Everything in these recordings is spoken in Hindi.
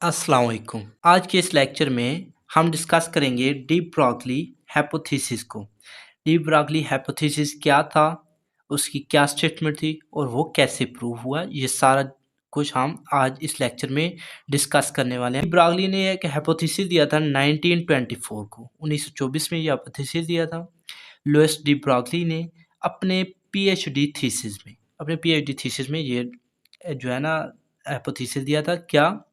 अस्सलाम वालेकुम। आज के इस लेक्चर में हम डिस्कस करेंगे डी ब्रॉगली हाइपोथेसिस को। डी ब्रॉगली हाइपोथेसिस क्या था, उसकी क्या स्टेटमेंट थी और वो कैसे प्रूव हुआ, ये सारा कुछ हम आज इस लेक्चर में डिस्कस करने वाले हैं। डी ब्रॉगली ने एक हाइपोथेसिस दिया था 1924 को, 1924 में ये हाइपोथेसिस दिया था। लुईस डी ब्रॉगली ने अपने पीएचडी थीसिस में ये जो है ना हाइपोथेसिस दिया था। क्या?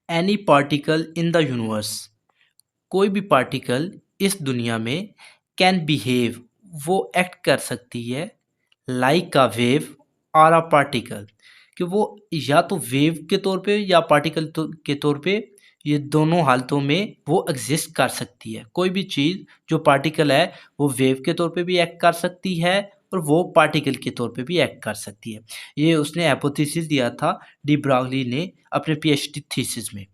Any particle in the universe, कोई भी पार्टिकल इस दुनिया में कैन बिहेव, वो एक्ट कर सकती है लाइक अ वेव और अ पार्टिकल, कि वो या तो वेव के तौर पे या पार्टिकल के तौर पे, ये दोनों हालतों में वो एग्जिस्ट कर सकती है। कोई भी चीज़ जो पार्टिकल है वो वेव के तौर पे भी एक्ट कर सकती है और वो पार्टिकल के तौर पे भी एक्ट कर सकती है। ये उसने हाइपोथेसिस दिया था डी ब्रॉगली ने अपने पीएचडी थीसिस में।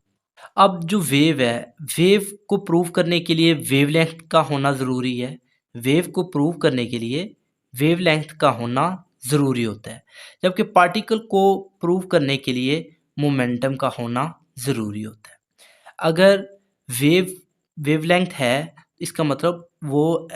अब जो वेव है, वेव को प्रूव करने के लिए वेवलेंथ का होना ज़रूरी है। वेव को प्रूव करने के लिए वेवलेंथ का होना ज़रूरी होता है, जबकि पार्टिकल को प्रूव करने के लिए मोमेंटम का होना ज़रूरी होता है। अगर वेवलेंथ है, इसका मतलब वो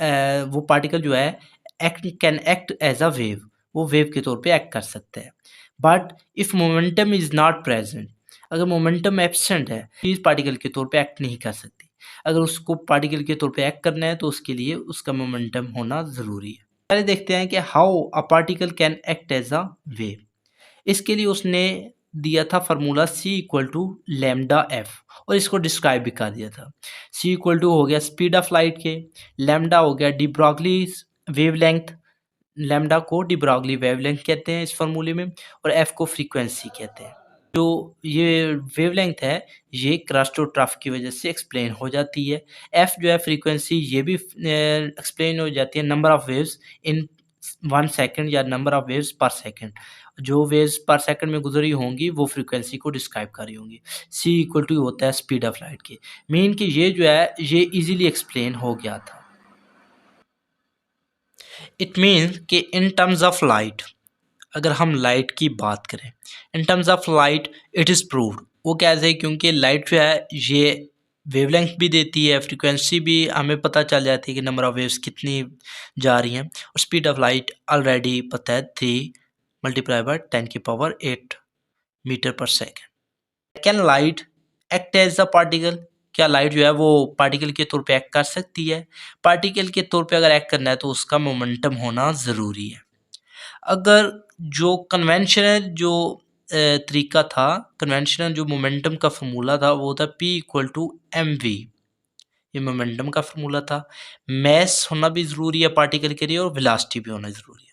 पार्टिकल जो है can act as a wave, वो वेव के तौर पे एक्ट कर सकते हैं। But if momentum is not present, अगर मोमेंटम एब्सेंट है, चीज़ पार्टिकल के तौर पे एक्ट नहीं कर सकती। अगर उसको पार्टिकल के तौर पे एक्ट करना है तो उसके लिए उसका मोमेंटम होना ज़रूरी है। पहले देखते हैं कि how a particle can act as a wave. इसके लिए उसने दिया था formula C equal to lambda F, और इसको डिस्क्राइब भी कर दिया था। C इक्वल टू हो गया स्पीड ऑफ लाइट के, लैम्डा हो गया डी ब्रॉगली वेवलेंथ, लैम्डा को डी ब्रॉगली वेवलेंथ कहते हैं इस फार्मूले में, और एफ को फ्रीक्वेंसी कहते हैं। जो ये वेवलेंथ है ये क्रस्टोट्रफ की वजह से एक्सप्लेन हो जाती है। एफ जो है फ्रीक्वेंसी, ये भी एक्सप्लेन हो जाती है number of waves in 1 second या नंबर ऑफ वेव्स पर सेकंड। जो वेव्स पर सेकंड में गुजरी होंगी वो फ्रीक्वेंसी को डिस्क्राइब कर रही होंगी। सी इक्वल टू होता है स्पीड ऑफ लाइट के। मीन कि ये जो है ये इजीली एक्सप्लेन हो गया था। इट मीन्स कि इन टर्म्स ऑफ लाइट, अगर हम लाइट की बात करें, in terms of light it is proved. वो कैसे है? क्योंकि लाइट जो है ये वेवलेंथ भी देती है, फ्रीक्वेंसी भी हमें पता चल जाती है कि नंबर ऑफ वेव्स कितनी जा रही हैं, और स्पीड ऑफ लाइट ऑलरेडी पता है 3 मल्टीप्लाई बाय 10⁸ मीटर पर second. Can light act as a particle, क्या लाइट जो है वो पार्टिकल के तौर पे एक्ट कर सकती है? पार्टिकल के तौर पे अगर एक्ट करना है तो उसका मोमेंटम होना ज़रूरी है। अगर जो कन्वेंशनल जो तरीका था, कन्वेंशनल जो मोमेंटम का फार्मूला था वो था P इक्वल टू mv, ये मोमेंटम का फार्मूला था। मैस होना भी ज़रूरी है पार्टिकल के लिए और वेलोसिटी भी होना ज़रूरी है।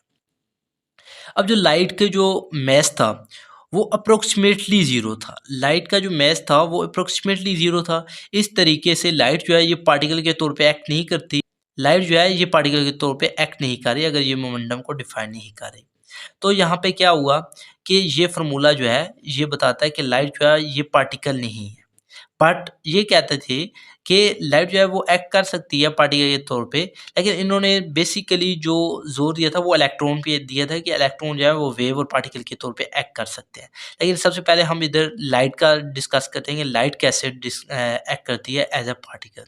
अब जो लाइट के जो मैस था वो अप्रोक्सीमेटली ज़ीरो था। लाइट का जो मैस था वो अप्रोक्सीमेटली ज़ीरो था। इस तरीके से लाइट जो है ये पार्टिकल के तौर पे एक्ट नहीं करती। लाइट जो है ये पार्टिकल के तौर पे एक्ट नहीं कर रही अगर ये मोमेंटम को डिफाइन नहीं कर रही। तो यहाँ पे क्या हुआ कि ये फार्मूला जो है ये बताता है कि लाइट जो है ये पार्टिकल नहीं है। बट ये कहते थे कि लाइट जो है वो एक्ट कर सकती है पार्टिकल के तौर पे, लेकिन इन्होंने बेसिकली जो जोर दिया था वो इलेक्ट्रॉन पे दिया था कि इलेक्ट्रॉन जो है वो वेव और पार्टिकल के तौर पे एक्ट कर सकते हैं। लेकिन सबसे पहले हम इधर लाइट का डिस्कस करते हैं कि लाइट कैसे एक्ट करती है एज अ पार्टिकल।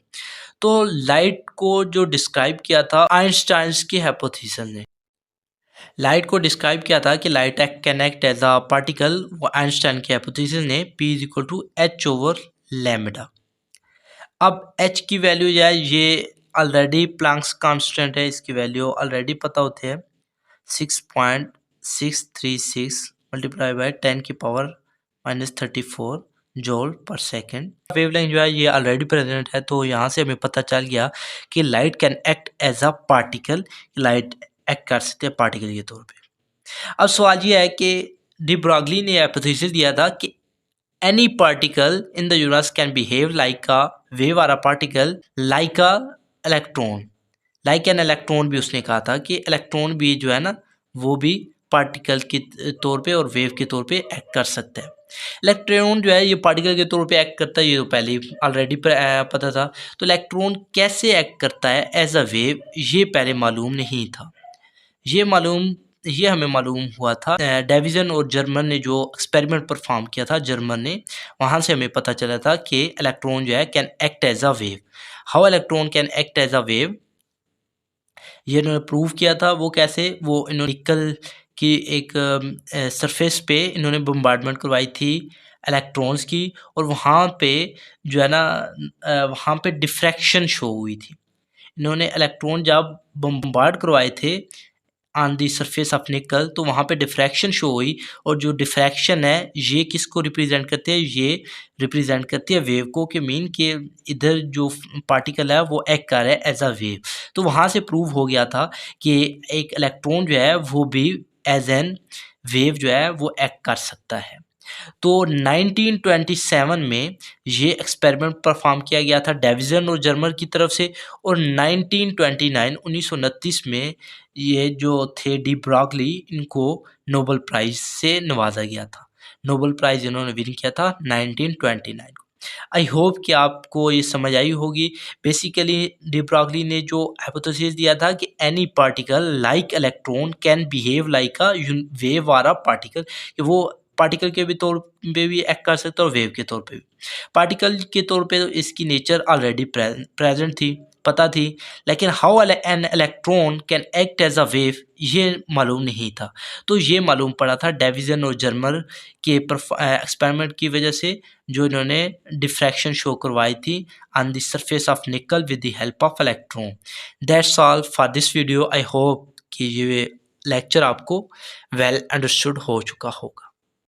तो लाइट को जो डिस्क्राइब किया था आइंस्टाइन की हाइपोथेसिस ने, लाइट को डिस्क्राइब किया था कि light act can act as a particle, वो आइंस्टाइन की हाइपोथेसिस ने P is equal to H over lambda. अब h की वैल्यू जो है ये ऑलरेडी प्लैंक्स कांस्टेंट है, इसकी वैल्यू ऑलरेडी पता होती है 6.636 मल्टीप्लाई बाय 10⁻⁻34 जूल पर सेकेंड। वेवलेंथ जो है ये ऑलरेडी प्रेजेंट है, तो यहाँ से हमें पता चल गया कि light can act as a particle, light act कर सकते हैं पार्टिकल के तौर पे। अब सवाल ये है कि डी ब्रॉगली ने हाइपोथेसिस दिया था कि any particle in the universe can behave like a wave or a particle like a electron, like an electron भी उसने कहा था कि इलेक्ट्रॉन भी जो है ना वो भी पार्टिकल के तौर पे और वेव के तौर पे एक्ट कर सकता है। इलेक्ट्रॉन जो है ये पार्टिकल के तौर पे एक्ट करता है, ये तो पहले ही ऑलरेडी पता था। तो इलेक्ट्रॉन कैसे एक्ट करता है एज अ वेव ये पहले मालूम नहीं था। ये मालूम ये हमें मालूम हुआ था डेविसन और जर्मन ने जो एक्सपेरिमेंट परफॉर्म किया था जर्मन ने, वहाँ से हमें पता चला था कि इलेक्ट्रॉन जो है can act as a wave. How electron can act as a wave, ये इन्होंने प्रूव किया था। वो कैसे, वो इन्होंने निकल की एक सरफेस पे इन्होंने बम्बार्डमेंट करवाई थी इलेक्ट्रॉन्स की, और वहाँ पे जो है ना वहाँ पे डिफ्रैक्शन शो हुई थी। इन्होंने इलेक्ट्रॉन जब बम्बार्ड करवाए थे ऑन द सरफेस ऑफ निकल, तो वहाँ पे डिफ्रैक्शन शो हुई, और जो डिफ्रैक्शन है ये किसको रिप्रेजेंट करती है, ये रिप्रेजेंट करती है वेव को, कि मीन कि इधर जो पार्टिकल है वो एक्ट कर रहा है एज अ वेव। तो वहाँ से प्रूव हो गया था कि एक इलेक्ट्रॉन जो है वो भी एज एन वेव जो है वो एक्ट कर सकता है। तो 1927 में ये एक्सपेरिमेंट परफॉर्म किया गया था डेविसन और जर्मन की तरफ से, और 1929 में ये जो थे डी ब्रॉगली, इनको नोबेल प्राइज से नवाजा गया था। नोबेल प्राइज इन्होंने विन किया था 1929 को। आई होप कि आपको ये समझ आई होगी। बेसिकली डी ब्रॉगली ने जो हाइपोथेसिस दिया था कि any particle like electron can behave like a wave और अ पार्टिकल, कि वो पार्टिकल के भी तौर पे भी एक्ट कर सकता है और वेव के तौर पे भी। पार्टिकल के तौर पे तो इसकी नेचर ऑलरेडी प्रेजेंट थी, पता थी, लेकिन how an electron can act as a wave ये मालूम नहीं था। तो ये मालूम पड़ा था डेविसन और जर्मर के एक्सपेरिमेंट की वजह से, जो इन्होंने डिफ्रैक्शन शो करवाई थी ऑन द सरफेस ऑफ निकल with the help of electron. That's all for this video. I hope कि ये लेक्चर आपको वेल अंडरस्टूड हो चुका होगा।